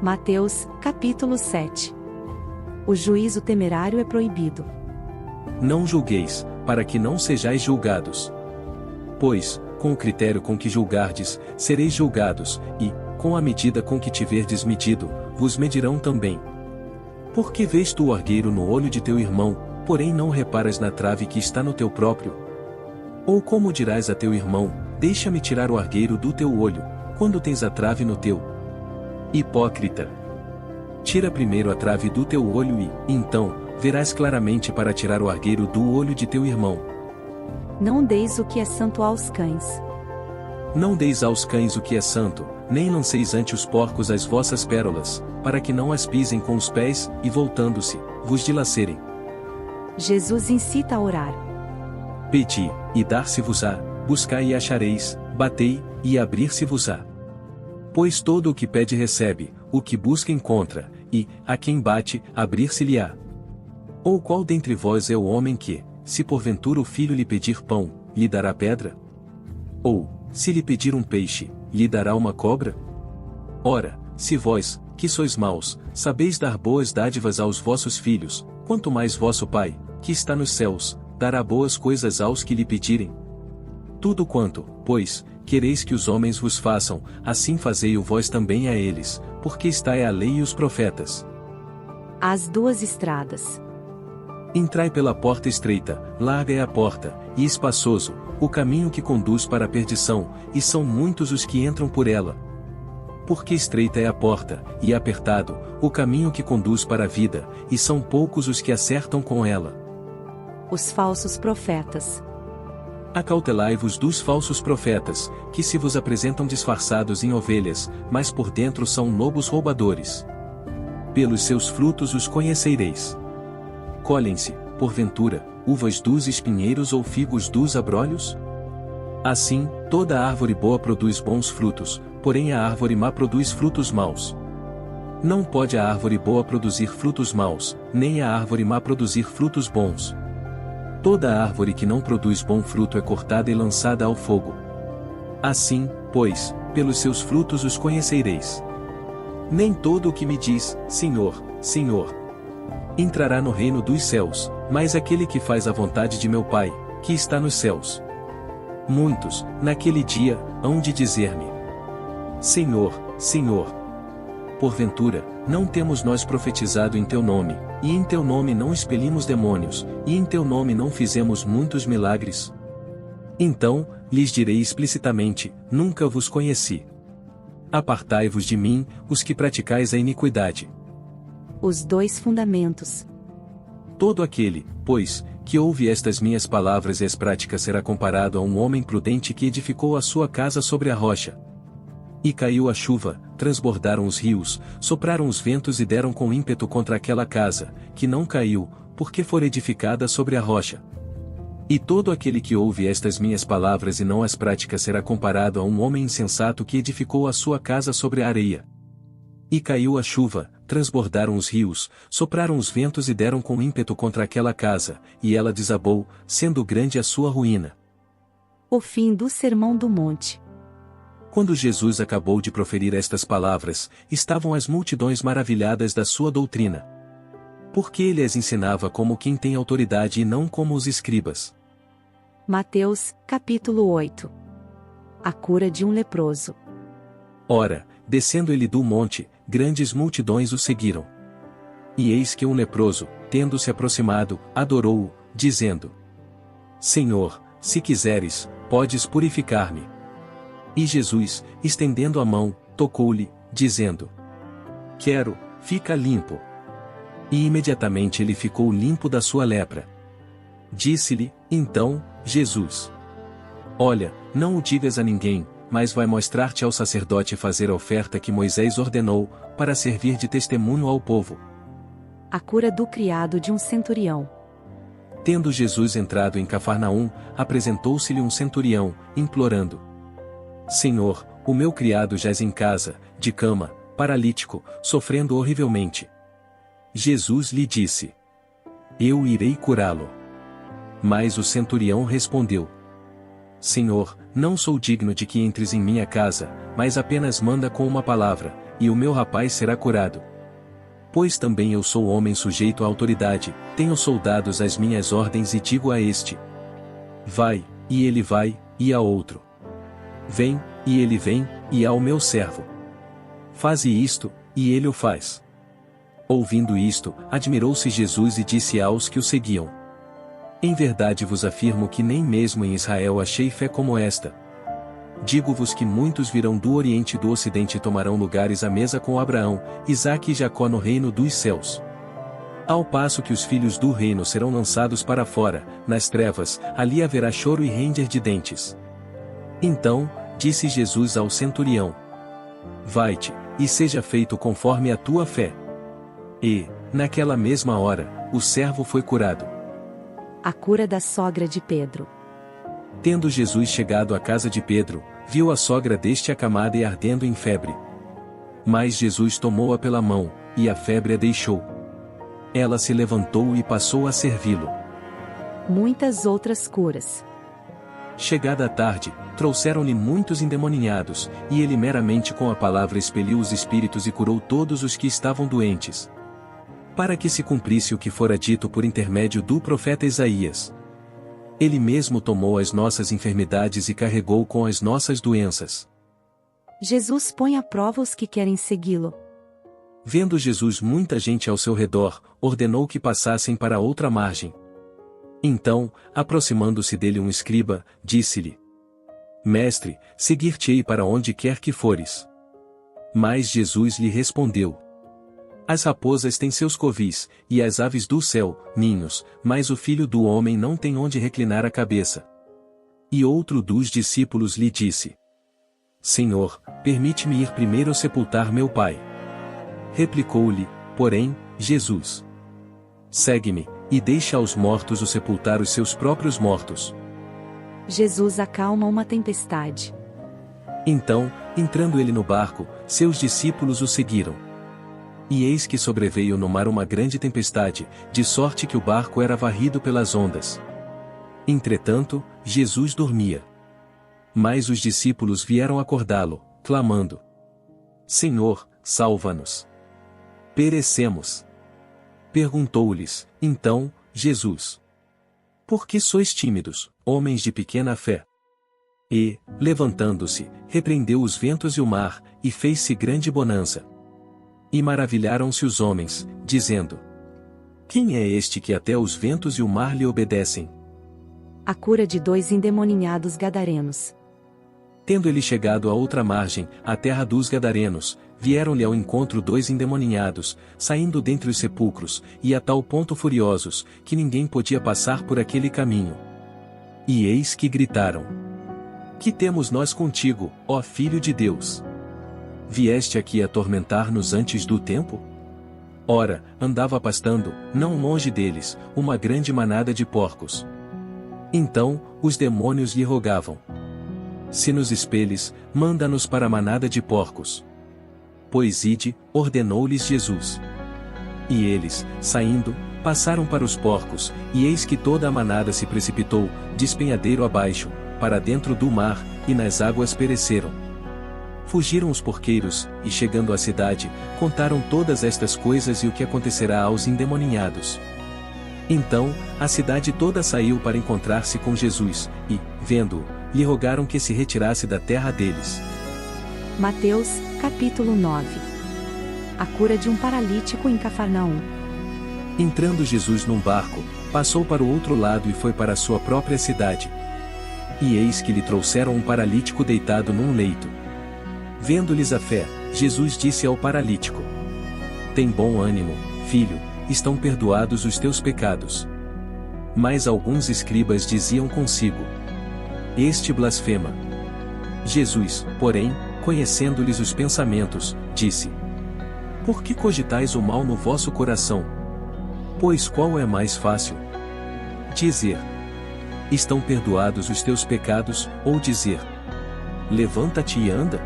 Mateus, capítulo 7. O juízo temerário é proibido. Não julgueis, para que não sejais julgados. Pois, com o critério com que julgardes, sereis julgados, e, com a medida com que tiverdes medido, vos medirão também. Porque vês tu o argueiro no olho de teu irmão, porém não reparas na trave que está no teu próprio? Ou como dirás a teu irmão, deixa-me tirar o argueiro do teu olho, quando tens a trave no teu? Hipócrita! Tira primeiro a trave do teu olho e, então, verás claramente para tirar o argueiro do olho de teu irmão. Não deis o que é santo aos cães. Não deis aos cães o que é santo, nem lanceis ante os porcos as vossas pérolas, para que não as pisem com os pés, e voltando-se, vos dilacerem. Jesus incita a orar. Pedi, e dar-se-vos-á, buscai e achareis, batei, e abrir-se-vos-á. Pois todo o que pede recebe, o que busca encontra, e, a quem bate, abrir-se-lhe-á. Ou qual dentre vós é o homem que, se porventura o filho lhe pedir pão, lhe dará pedra? Ou, se lhe pedir um peixe, lhe dará uma cobra? Ora, se vós, que sois maus, sabeis dar boas dádivas aos vossos filhos, quanto mais vosso Pai, que está nos céus, dará boas coisas aos que lhe pedirem. Tudo quanto, pois, quereis que os homens vos façam, assim fazei-o vós também a eles, porque está é a lei e os profetas. As duas estradas. Entrai pela porta estreita, larga é a porta, e espaçoso, o caminho que conduz para a perdição, e são muitos os que entram por ela. Porque estreita é a porta, e apertado, o caminho que conduz para a vida, e são poucos os que acertam com ela. Os falsos profetas. Acautelai-vos dos falsos profetas, que se vos apresentam disfarçados em ovelhas, mas por dentro são lobos roubadores. Pelos seus frutos os conhecereis. Colhem-se, porventura, uvas dos espinheiros ou figos dos abrolhos? Assim, toda árvore boa produz bons frutos, porém a árvore má produz frutos maus. Não pode a árvore boa produzir frutos maus, nem a árvore má produzir frutos bons. Toda árvore que não produz bom fruto é cortada e lançada ao fogo. Assim, pois, pelos seus frutos os conhecereis. Nem todo o que me diz, Senhor, Senhor, entrará no reino dos céus, mas aquele que faz a vontade de meu Pai, que está nos céus. Muitos, naquele dia, hão de dizer-me: Senhor, Senhor, porventura, não temos nós profetizado em teu nome, e em teu nome não expelimos demônios, e em teu nome não fizemos muitos milagres? Então, lhes direi explicitamente: nunca vos conheci. Apartai-vos de mim, os que praticais a iniquidade. Os dois fundamentos. Todo aquele, pois, que ouve estas minhas palavras e as pratica será comparado a um homem prudente que edificou a sua casa sobre a rocha. E caiu a chuva, transbordaram os rios, sopraram os ventos e deram com ímpeto contra aquela casa, que não caiu, porque fora edificada sobre a rocha. E todo aquele que ouve estas minhas palavras e não as pratica será comparado a um homem insensato que edificou a sua casa sobre a areia. E caiu a chuva, transbordaram os rios, sopraram os ventos e deram com ímpeto contra aquela casa, e ela desabou, sendo grande a sua ruína. O fim do Sermão do Monte. Quando Jesus acabou de proferir estas palavras, estavam as multidões maravilhadas da sua doutrina. Porque ele as ensinava como quem tem autoridade e não como os escribas. Mateus, capítulo 8. A cura de um leproso. Ora, descendo ele do monte, grandes multidões o seguiram. E eis que um leproso, tendo-se aproximado, adorou-o, dizendo: Senhor, se quiseres, podes purificar-me. E Jesus, estendendo a mão, tocou-lhe, dizendo: Quero, fica limpo. E imediatamente ele ficou limpo da sua lepra. Disse-lhe, então, Jesus: Olha, não o digas a ninguém, mas vai mostrar-te ao sacerdote fazer a oferta que Moisés ordenou, para servir de testemunho ao povo. A cura do criado de um centurião. Tendo Jesus entrado em Cafarnaum, apresentou-se-lhe um centurião, implorando: Senhor, o meu criado jaz em casa, de cama, paralítico, sofrendo horrivelmente. Jesus lhe disse: Eu irei curá-lo. Mas o centurião respondeu: Senhor, não sou digno de que entres em minha casa, mas apenas manda com uma palavra, e o meu rapaz será curado. Pois também eu sou homem sujeito à autoridade, tenho soldados às minhas ordens e digo a este: vai, e ele vai, e a outro: vem, e ele vem, e ao meu servo: faze isto, e ele o faz. Ouvindo isto, admirou-se Jesus e disse aos que o seguiam: em verdade vos afirmo que nem mesmo em Israel achei fé como esta. Digo-vos que muitos virão do Oriente e do Ocidente e tomarão lugares à mesa com Abraão, Isaque e Jacó no reino dos céus. Ao passo que os filhos do reino serão lançados para fora, nas trevas, ali haverá choro e ranger de dentes. Então, disse Jesus ao centurião: vai-te, e seja feito conforme a tua fé. E, naquela mesma hora, o servo foi curado. A cura da sogra de Pedro. Tendo Jesus chegado à casa de Pedro, viu a sogra deste acamada e ardendo em febre. Mas Jesus tomou-a pela mão, e a febre a deixou. Ela se levantou e passou a servi-lo. Muitas outras curas. Chegada a tarde, trouxeram-lhe muitos endemoninhados, e ele meramente com a palavra expeliu os espíritos e curou todos os que estavam doentes. Para que se cumprisse o que fora dito por intermédio do profeta Isaías: ele mesmo tomou as nossas enfermidades e carregou com as nossas doenças. Jesus põe à prova os que querem segui-lo. Vendo Jesus muita gente ao seu redor, ordenou que passassem para outra margem. Então, aproximando-se dele um escriba, disse-lhe: mestre, seguir-te-ei para onde quer que fores. Mas Jesus lhe respondeu: as raposas têm seus covis, e as aves do céu, ninhos, mas o Filho do Homem não tem onde reclinar a cabeça. E outro dos discípulos lhe disse: Senhor, permite-me ir primeiro sepultar meu pai. Replicou-lhe, porém, Jesus: segue-me, e deixa aos mortos o sepultar os seus próprios mortos. Jesus acalma uma tempestade. Então, entrando ele no barco, seus discípulos o seguiram. E eis que sobreveio no mar uma grande tempestade, de sorte que o barco era varrido pelas ondas. Entretanto, Jesus dormia. Mas os discípulos vieram acordá-lo, clamando: Senhor, salva-nos! Perecemos! Perguntou-lhes, então, Jesus: por que sois tímidos, homens de pequena fé? E, levantando-se, repreendeu os ventos e o mar, e fez-se grande bonança. E maravilharam-se os homens, dizendo: quem é este que até os ventos e o mar lhe obedecem? A cura de 2 endemoninhados gadarenos. Tendo ele chegado à outra margem, à terra dos Gadarenos, vieram-lhe ao encontro 2 endemoninhados, saindo dentre os sepulcros, e a tal ponto furiosos, que ninguém podia passar por aquele caminho. E eis que gritaram: que temos nós contigo, ó Filho de Deus? Vieste aqui atormentar-nos antes do tempo? Ora, andava pastando, não longe deles, uma grande manada de porcos. Então, os demônios lhe rogavam: se nos expeles, manda-nos para a manada de porcos. Pois ide, ordenou-lhes Jesus. E eles, saindo, passaram para os porcos, e eis que toda a manada se precipitou, despenhadeiro abaixo, para dentro do mar, e nas águas pereceram. Fugiram os porqueiros, e chegando à cidade, contaram todas estas coisas e o que acontecerá aos endemoninhados. Então, a cidade toda saiu para encontrar-se com Jesus, e, vendo-o, lhe rogaram que se retirasse da terra deles. Mateus, capítulo 9. A cura de um paralítico em Cafarnaum. Entrando Jesus num barco, passou para o outro lado e foi para a sua própria cidade. E eis que lhe trouxeram um paralítico deitado num leito. Vendo-lhes a fé, Jesus disse ao paralítico: tem bom ânimo, filho, estão perdoados os teus pecados. Mas alguns escribas diziam consigo: este blasfema. Jesus, porém, conhecendo-lhes os pensamentos, disse: por que cogitais o mal no vosso coração? Pois qual é mais fácil? Dizer: estão perdoados os teus pecados, ou dizer: levanta-te e anda?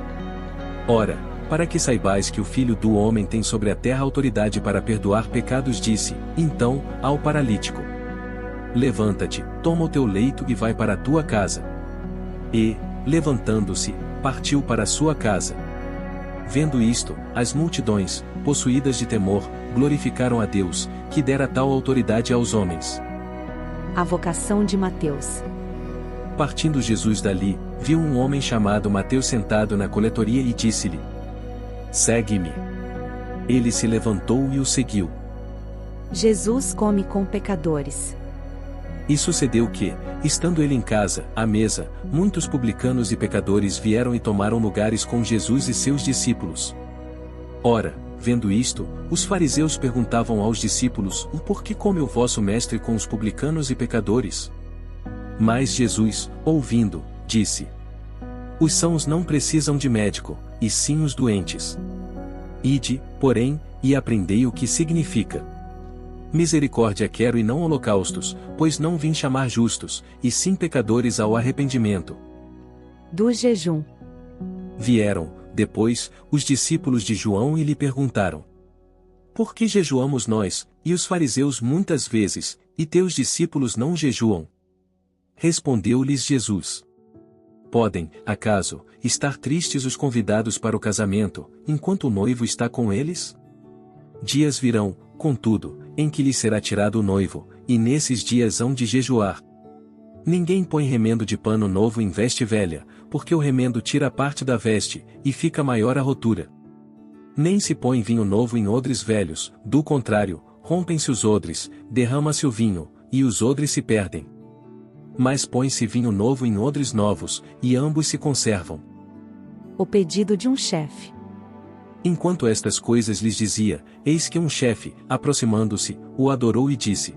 Ora, para que saibais que o Filho do Homem tem sobre a terra autoridade para perdoar pecados, disse, então, ao paralítico: levanta-te, toma o teu leito e vai para a tua casa. E, levantando-se, partiu para a sua casa. Vendo isto, as multidões, possuídas de temor, glorificaram a Deus, que dera tal autoridade aos homens. A vocação de Mateus. Partindo Jesus dali, viu um homem chamado Mateus sentado na coletoria e disse-lhe: Segue-me. Ele se levantou e o seguiu. Jesus come com pecadores. E sucedeu que, estando ele em casa, à mesa, muitos publicanos e pecadores vieram e tomaram lugares com Jesus e seus discípulos. Ora, vendo isto, os fariseus perguntavam aos discípulos: Por que come o vosso mestre com os publicanos e pecadores? Mas Jesus, ouvindo, disse: Os sãos não precisam de médico, e sim os doentes. Ide, porém, e aprendei o que significa: misericórdia quero e não holocaustos, pois não vim chamar justos, e sim pecadores ao arrependimento. Do jejum. Vieram, depois, os discípulos de João e lhe perguntaram: Por que jejuamos nós, e os fariseus muitas vezes, e teus discípulos não jejuam? Respondeu-lhes Jesus: Podem, acaso, estar tristes os convidados para o casamento, enquanto o noivo está com eles? Dias virão, contudo, em que lhes será tirado o noivo, e nesses dias hão de jejuar. Ninguém põe remendo de pano novo em veste velha, porque o remendo tira parte da veste, e fica maior a rotura. Nem se põe vinho novo em odres velhos, do contrário, rompem-se os odres, derrama-se o vinho, e os odres se perdem. Mas põe-se vinho novo em odres novos, e ambos se conservam. O pedido de um chefe. Enquanto estas coisas lhes dizia, eis que um chefe, aproximando-se, o adorou e disse: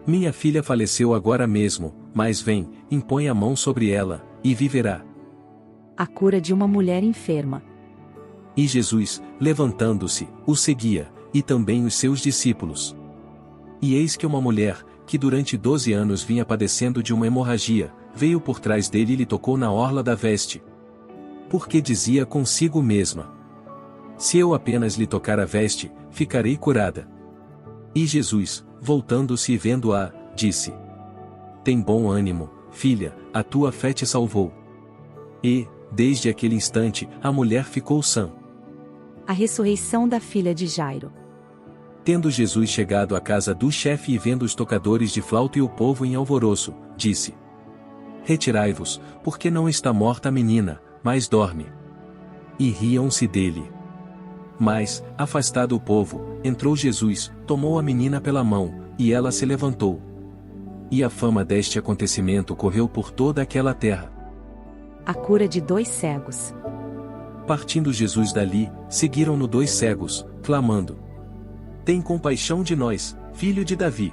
Minha filha faleceu agora mesmo, mas vem, impõe a mão sobre ela, e viverá. A cura de uma mulher enferma. E Jesus, levantando-se, o seguia, e também os seus discípulos. E eis que uma mulher, que durante 12 anos vinha padecendo de uma hemorragia, veio por trás dele e lhe tocou na orla da veste. Porque dizia consigo mesma: Se eu apenas lhe tocar a veste, ficarei curada. E Jesus, voltando-se e vendo-a, disse: Tem bom ânimo, filha, a tua fé te salvou. E, desde aquele instante, a mulher ficou sã. A ressurreição da filha de Jairo. Tendo Jesus chegado à casa do chefe e vendo os tocadores de flauta e o povo em alvoroço, disse: Retirai-vos, porque não está morta a menina, mas dorme. E riam-se dele. Mas, afastado o povo, entrou Jesus, tomou a menina pela mão, e ela se levantou. E a fama deste acontecimento correu por toda aquela terra. A cura de 2 cegos. Partindo Jesus dali, seguiram-no 2 cegos, clamando: Tem compaixão de nós, filho de Davi.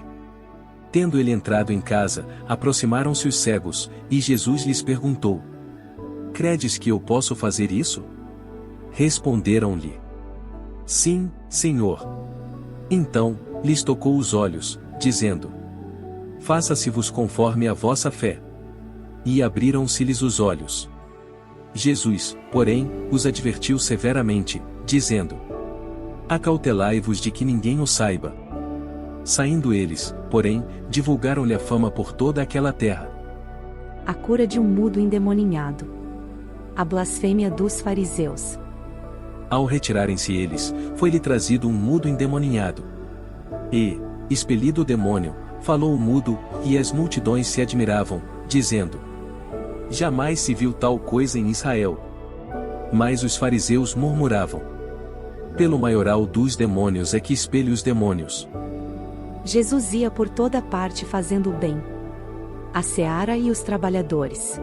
Tendo ele entrado em casa, aproximaram-se os cegos, e Jesus lhes perguntou: Credes que eu posso fazer isso? Responderam-lhe: Sim, Senhor. Então, lhes tocou os olhos, dizendo: Faça-se-vos conforme a vossa fé. E abriram-se-lhes os olhos. Jesus, porém, os advertiu severamente, dizendo: Acautelai-vos de que ninguém o saiba. Saindo eles, porém, divulgaram-lhe a fama por toda aquela terra. A cura de um mudo endemoninhado. A blasfêmia dos fariseus. Ao retirarem-se eles, foi-lhe trazido um mudo endemoninhado. E, expelido o demônio, falou o mudo, e as multidões se admiravam, dizendo: Jamais se viu tal coisa em Israel. Mas os fariseus murmuravam: Pelo maioral dos demônios é que expele os demônios. Jesus ia por toda parte fazendo o bem. A seara e os trabalhadores.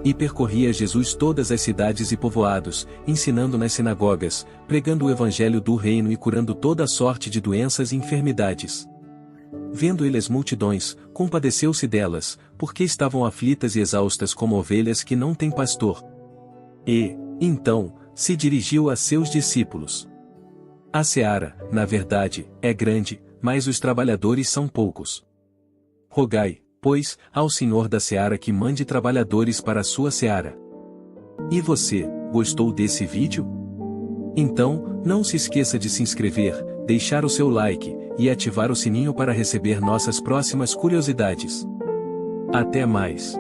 E percorria Jesus todas as cidades e povoados, ensinando nas sinagogas, pregando o evangelho do reino e curando toda sorte de doenças e enfermidades. Vendo ele as multidões, compadeceu-se delas, porque estavam aflitas e exaustas como ovelhas que não têm pastor. E, então, se dirigiu a seus discípulos: A seara, na verdade, é grande, mas os trabalhadores são poucos. Rogai, pois, ao Senhor da seara que mande trabalhadores para a sua seara. E você, gostou desse vídeo? Então, não se esqueça de se inscrever, deixar o seu like, e ativar o sininho para receber nossas próximas curiosidades. Até mais!